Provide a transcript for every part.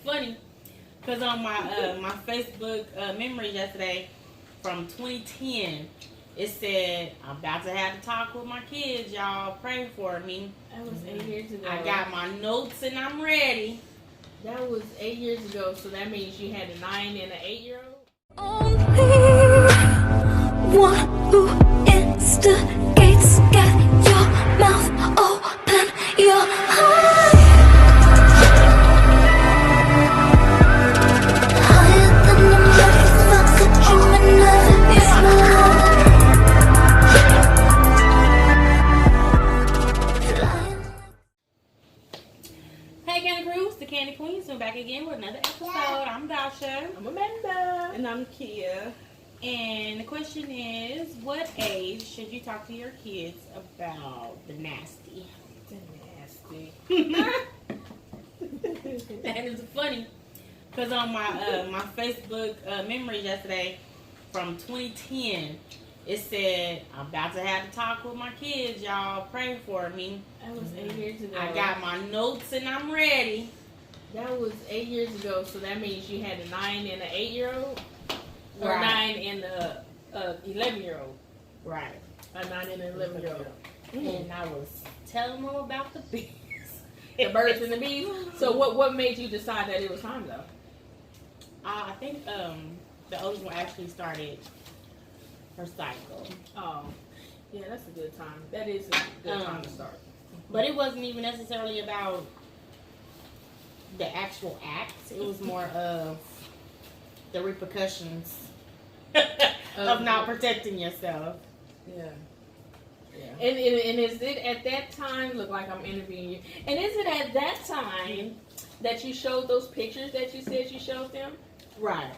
funny because on my Facebook memories yesterday from 2010, it said, I'm about to have to talk with my kids. Y'all pray for me. That was 8 years ago. I got my notes and I'm ready. That was 8 years ago, so that means you had a 9 and an 8-year-old? Only one who instigates. Get your mouth open, your heart higher than the motherfucker dreaming of is Hey Candy Crew, it's the Candy Queens. We're back again with another episode. I'm Dasha. I'm Amanda. And I'm Kia. And the question is, what age should you talk to your kids about the nasty? The nasty. That is funny because on my Facebook memories yesterday from 2010, it said, I'm about to have to talk with my kids. Y'all pray for me. That was 8 years ago. I got my notes and I'm ready. That was 8 years ago, so that means you had a 9 and an 8-year-old? Or Right. 9 and a 11-year-old? Right. A 9 and an 11-year-old. And I was telling them about the bees. The birds and the bees? So what made you decide that it was time, though? I think the oldest one actually started her cycle. Oh, yeah, that's a good time. That is a good time to start. But it wasn't even necessarily about the actual act. It was more of the repercussions of not protecting yourself. Yeah. And is it at that time, look like I'm interviewing you, and is it at that time that you showed those pictures that you said you showed them? Right.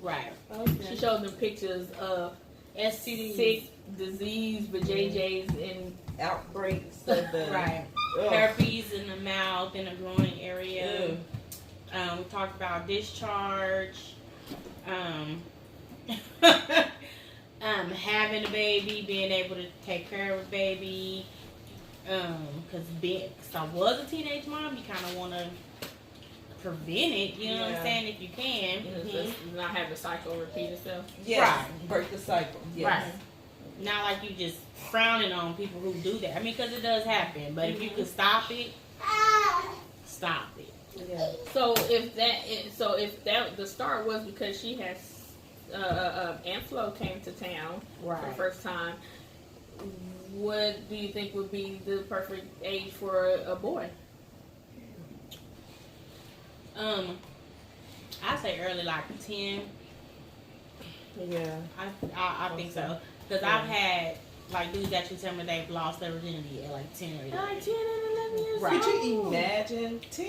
Right. Okay. She showed them pictures of STDs. sick, disease, vajayjays, and Outbreaks of the Right. Herpes in the mouth, in the groin area. We talked about discharge. Having a baby, being able to take care of a baby. Because I was a teenage mom, you kind of want to prevent it, you know what I'm saying, if you can. just not have the cycle repeat itself. Yes. Right. Break the cycle. Yes. Right. Not like you just frowning on people who do that. I mean, because it does happen. But if you could stop it, stop it. Yeah. So if the start was because she has Aunt Flo came to town for the first time, what do you think would be the perfect age for a boy? I say early, like 10. Yeah. I think so. Because I've had like dudes actually tell me they've lost their virginity at like 10 or 11. Like 10 and 11 years Right. old. Could you imagine 10?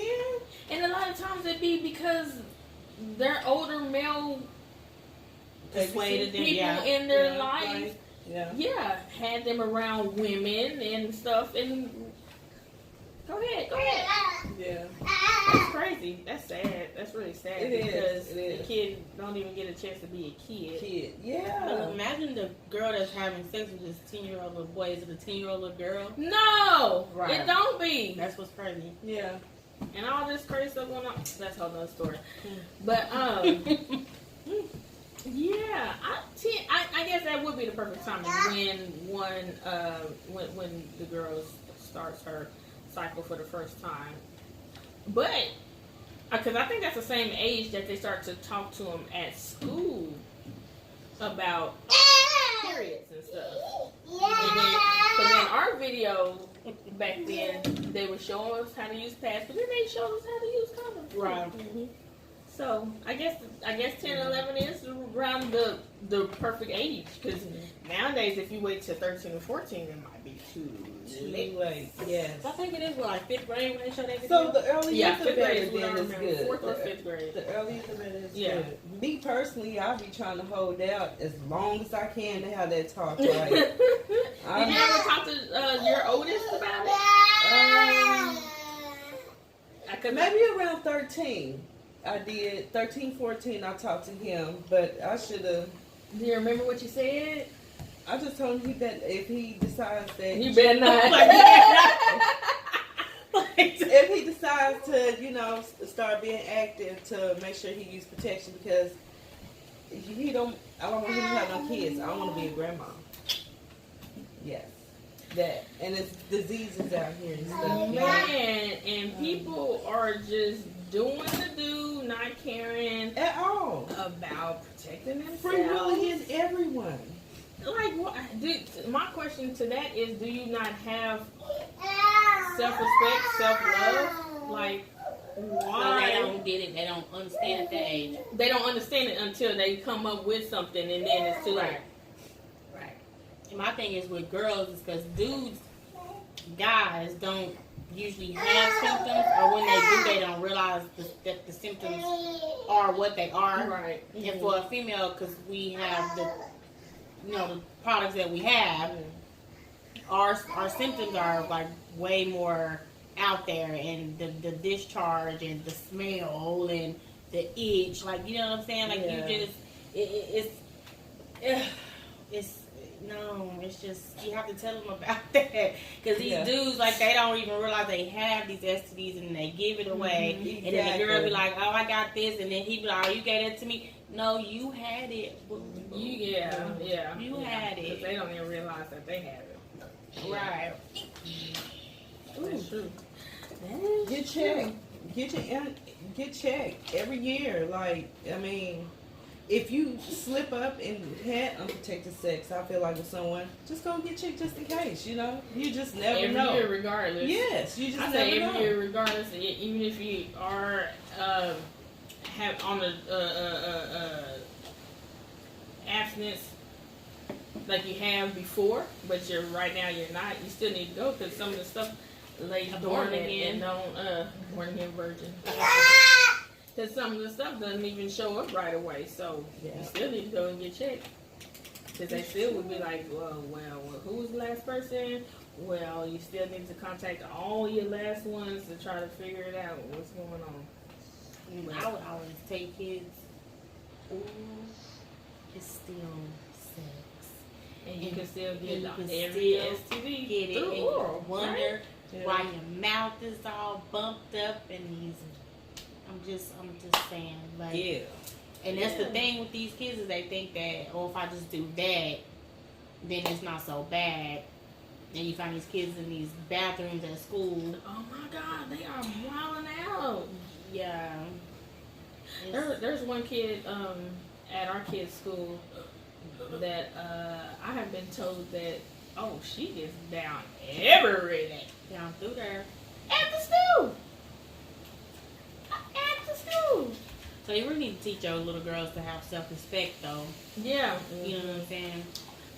And a lot of times it be because they're older male Persuaded them, people in their Yeah, life. right. Yeah. Yeah, had them around women and stuff. And go ahead. Yeah. That's crazy. That's sad. That's really sad. It is. Because It is. the kid don't even get a chance to be a kid. Yeah. Imagine the girl that's having sex with this 10-year-old little boy. Is it a 10-year-old little girl? No, Right. it don't be. That's what's crazy. Yeah. And all this crazy stuff going on. That's a whole nother story. But yeah, I guess that would be the perfect time when the girl starts her cycle for the first time. But because I think that's the same age that they start to talk to them at school about periods and stuff. But then our video back then, they would show us how to use pads, but then they showed us how to use condoms. Right. So I guess 10 or 11 is around the perfect age, because nowadays if you wait till 13 or 14, it might be too late. Yes. I think it is like 5th grade when they show that video. So the earlier Yeah, the 5th grade is better when I then is remember. good. 4th or 5th grade. The earlier the better is Yeah. good. Me personally, I be trying to hold out as long as I can to have that talk right. Did you ever talk to your oldest about it? Maybe around 13. I did 13, 14. I talked to him, but I should have. Do you remember what you said? I just told him if he decides that You better not. If he decides to, you know, start being active to make sure he uses protection because I don't want him to have no kids. I want to be a grandma. Yes. That. And it's diseases out here and stuff. Man, and people are just doing the do, not caring At all. about protecting themselves. Free willing is everyone. Like, what? My question to that is, do you not have self-respect, self-love? Like, why? They don't get it. They don't understand at that age. They don't understand it until they come up with something, and then it's too late. Right. And my thing is with girls is because guys don't usually have symptoms, or when they do, they don't realize that the symptoms are what they are. Right. And for a female, because we have the products that we have, our symptoms are like way more out there, and the discharge and the smell and the itch, like, you know what I'm saying? Like, you just it's just, you have to tell them about that, because these dudes, like, they don't even realize they have these STDs and they give it away. Exactly. And then the girl be like, oh, I got this, and then he be like, oh, you gave it to me. No, you had it. You had it. Because they don't even realize that they have it. Right. That's true. Get checked. Get checked every year. Like, I mean, if you slip up and had unprotected sex, I feel like with someone, just go get checked just in case. You know, you just never know. Every year, regardless. Yes, you just I never say know. every year, regardless. Even if you are have on the abstinence like you have before, but you're right now you're not. You still need to go, because some of the stuff lays dormant and don't born again virgin. Because some of the stuff doesn't even show up right away, so you still need to go and get checked. Because they still would be like, well, who was the last person? Well, you still need to contact all your last ones to try to figure it out what's going on. I would always take kids, it's still sex. And you can still get you can every still STD get it, through and oral, you wonder right? why your mouth is all bumped up and these. I'm just saying, like, and that's the thing with these kids, is they think that, if I just do that, then it's not so bad. And you find these kids in these bathrooms at school. Oh my God, they are wilding out. Yeah. There's one kid at our kid's school that I have been told that, she gets down every day. Down through there. At the school. At the school. So you really need to teach your little girls to have self-respect, though. Yeah. You know what I'm saying?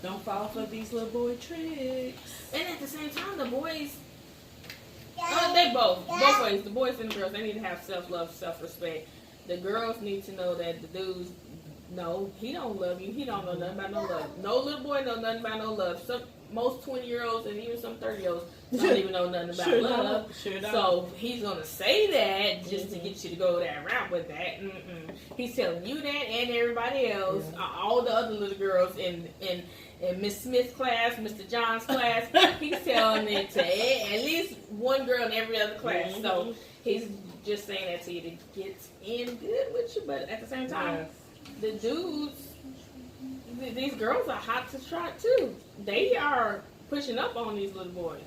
Don't fall for these little boy tricks. And at the same time, the boys, they both ways, the boys and the girls, they need to have self-love, self-respect. The girls need to know that the dudes, no, he don't love you. He don't know nothing about no love. No little boy know nothing about no love. Most 20-year-olds and even some 30-year-olds don't even know nothing about love. So he's going to say that just to get you to go that route with that. He's telling you that and everybody else, all the other little girls in Miss Smith's class, Mr. John's class, he's telling it to at least one girl in every other class. So he's just saying that to you to get in good with you. But at the same time, the dudes, these girls are hot to trot too. They are pushing up on these little boys.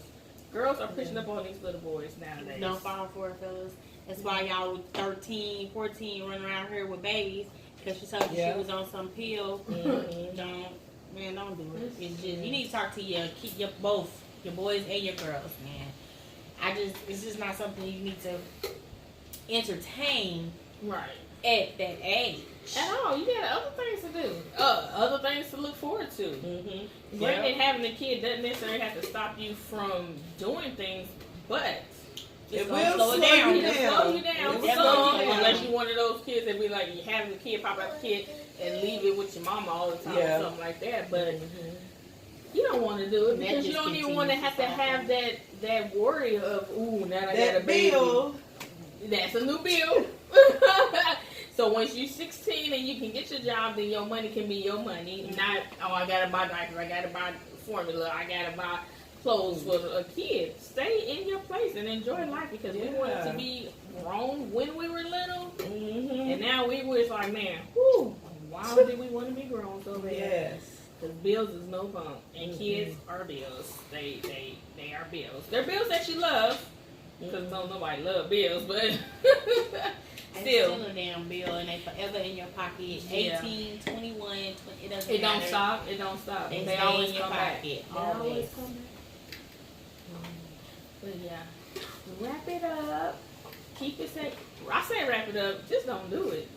Girls are pushing up on these little boys nowadays. Don't fall for it, fellas. That's why y'all 13, 14 running around here with babies, because she told you she was on some pill. Don't do it. It's just, you need to talk to both your boys and your girls, man. It's just not something you need to entertain at that age. At all. You got other things to do. Other things to look forward to. Granted, having a kid doesn't necessarily have to stop you from doing things, but it will slow you down. Unless you're one of those kids that be like, you have the kid, pop out the kid, and leave it with your mama all the time or something like that. But you don't want to do it because you don't even want to have that worry of, now I got a baby. Bill. That's a new bill. So once you're 16 and you can get your job, then your money can be your money. Not, I gotta buy diapers, I gotta buy formula, I gotta buy clothes for a kid. Stay in your place and enjoy life because we wanted to be grown when we were little, and now we was like, man, whew, why did we want to be grown so bad? Yes. Because bills is no fun, and kids are bills. They are bills. They're bills that you love, because nobody love bills, but still a damn bill, and they forever in your pocket. 18, 21, 20, it doesn't it don't matter. stop. It don't stop. They They stay always in your come back. pocket. They always come back. But yeah, wrap it up. Keep it safe. I say wrap it up. Just don't do it.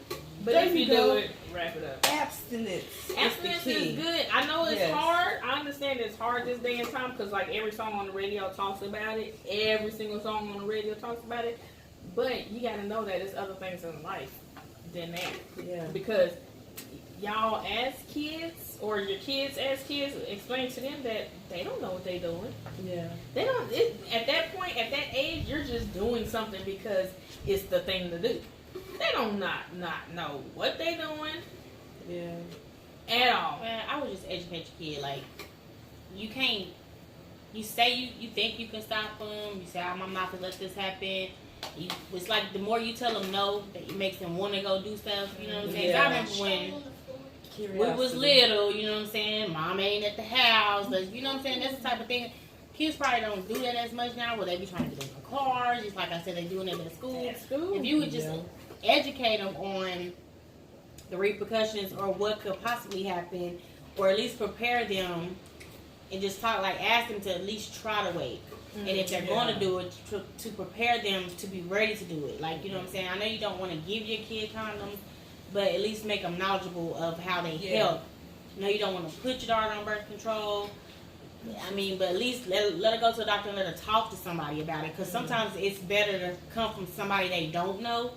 But There if you you go. do it, wrap it up. Abstinence. Abstinence the key. is good. I know it's Yes. hard. I understand it's hard this day and time because like every song on the radio talks about it. Every single song on the radio talks about it. But you got to know that there's other things in life than that. Yeah. Because y'all as kids or your kids as kids explain to them that they don't know what they're doing. Yeah. They don't. At that point, at that age, you're just doing something because it's the thing to do. They don't not know what they doing Yeah. at all. Man, I would just educate your kid. Like, you can't. You say you think you can stop them. You say, I'm not gonna let this happen. It's like the more you tell them no, that it makes them want to go do stuff. You know what I'm saying? 'Cause I remember when we was little. You know what I'm saying? Mom ain't at the house. You know what I'm saying? That's the type of thing. Kids probably don't do that as much now. Where they be trying to do it in the cars. Just like I said, they doing it at school. At school. If you would just educate them on the repercussions or what could possibly happen, or at least prepare them and just talk, like ask them to at least try to wait. And if they're going to do it, to prepare them to be ready to do it. Like, you know what I'm saying? I know you don't want to give your kid condoms, but at least make them knowledgeable of how they help. You know, you don't want to put your daughter on birth control. I mean, but at least let her go to the doctor and let her talk to somebody about it. Because sometimes it's better to come from somebody they don't know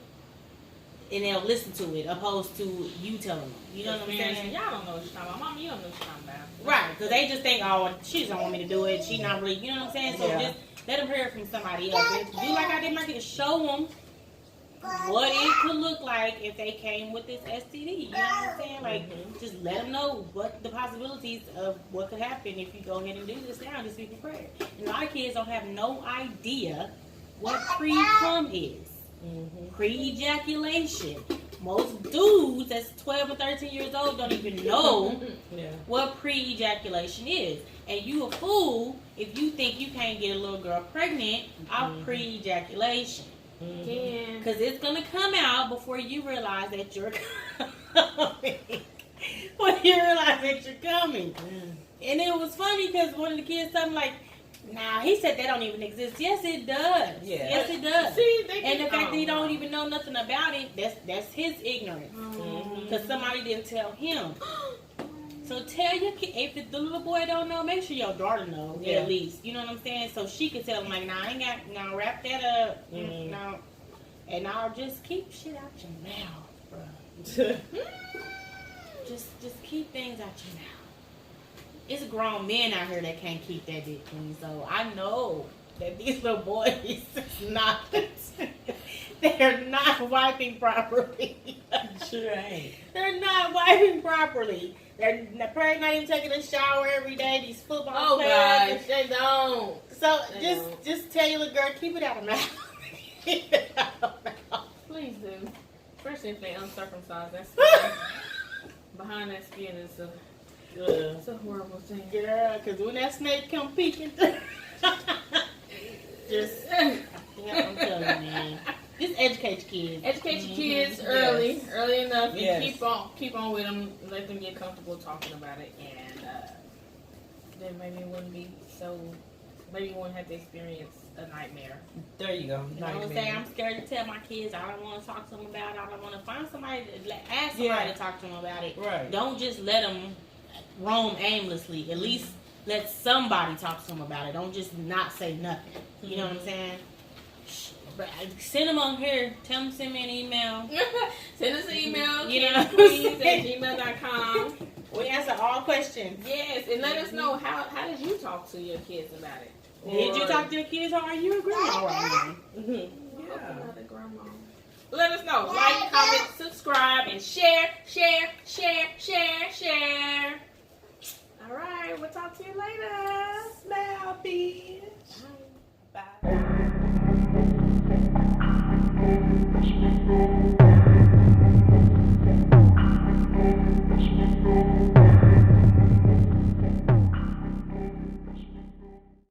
and they'll listen to it opposed to you telling them. You know what I'm saying? Y'all don't know what you're talking about. Mom, you don't know what you're talking about. Right, because they just think, oh, she just don't want me to do it. She's not really, you know what I'm saying? So just let them hear it from somebody else. And do like I did my kid, show them what it could look like if they came with this STD. You know what I'm saying? Like, just let them know what the possibilities of what could happen if you go ahead and do this now. Just be prepared. And a lot of kids don't have no idea what pre-cum is. Pre-ejaculation. Most dudes that's 12 or 13 years old don't even know what pre-ejaculation is. And you a fool if you think you can't get a little girl pregnant off pre-ejaculation. Because it's going to come out before you realize that you're coming. When you realize that you're coming. And it was funny because one of the kids told me, like, nah, he said that don't even exist. Yes, it does. Yeah. Yes, it does. See, And the fact that he don't even know nothing about it, that's his ignorance. Because somebody didn't tell him. So tell your kid, if the little boy don't know, make sure your daughter knows at least. You know what I'm saying? So she can tell him, like, nah, I ain't got, now wrap that up. No. And I'll just keep shit out your mouth, bro. just keep things out your mouth. It's grown men out here that can't keep that dick clean. So I know that these little boys is not, they're not wiping properly. Sure ain't. They're not wiping properly. They're probably not even taking a shower every day. These football players. Gosh, they don't. So They don't. just tell your little girl, keep it out of mouth. Keep it out of mouth. Please do. Especially if they uncircumcised. That's behind that skin is it's a horrible thing. Girl, because when that snake come peeking through, just, yeah, I'm telling you, man. Just educate your kids. Educate your kids early enough, and keep on with them. Let them get comfortable talking about it, and then maybe it wouldn't be so. Maybe you wouldn't have to experience a nightmare. There you go. You know what I'm saying? I'm scared to tell my kids. I don't want to talk to them about it. I don't want to find somebody to ask somebody to talk to them about it. Right. Don't just let them roam aimlessly. At least let somebody talk to them about it. Don't just not say nothing. You know what I'm saying? But send them on here. Tell them to send me an email. Send us an email. You know, queens@gmail.com. We answer all questions. Yes, and let us know how did you talk to your kids about it? Did you talk to your kids, or are you a grandma right now? Yeah. Let us know. Like,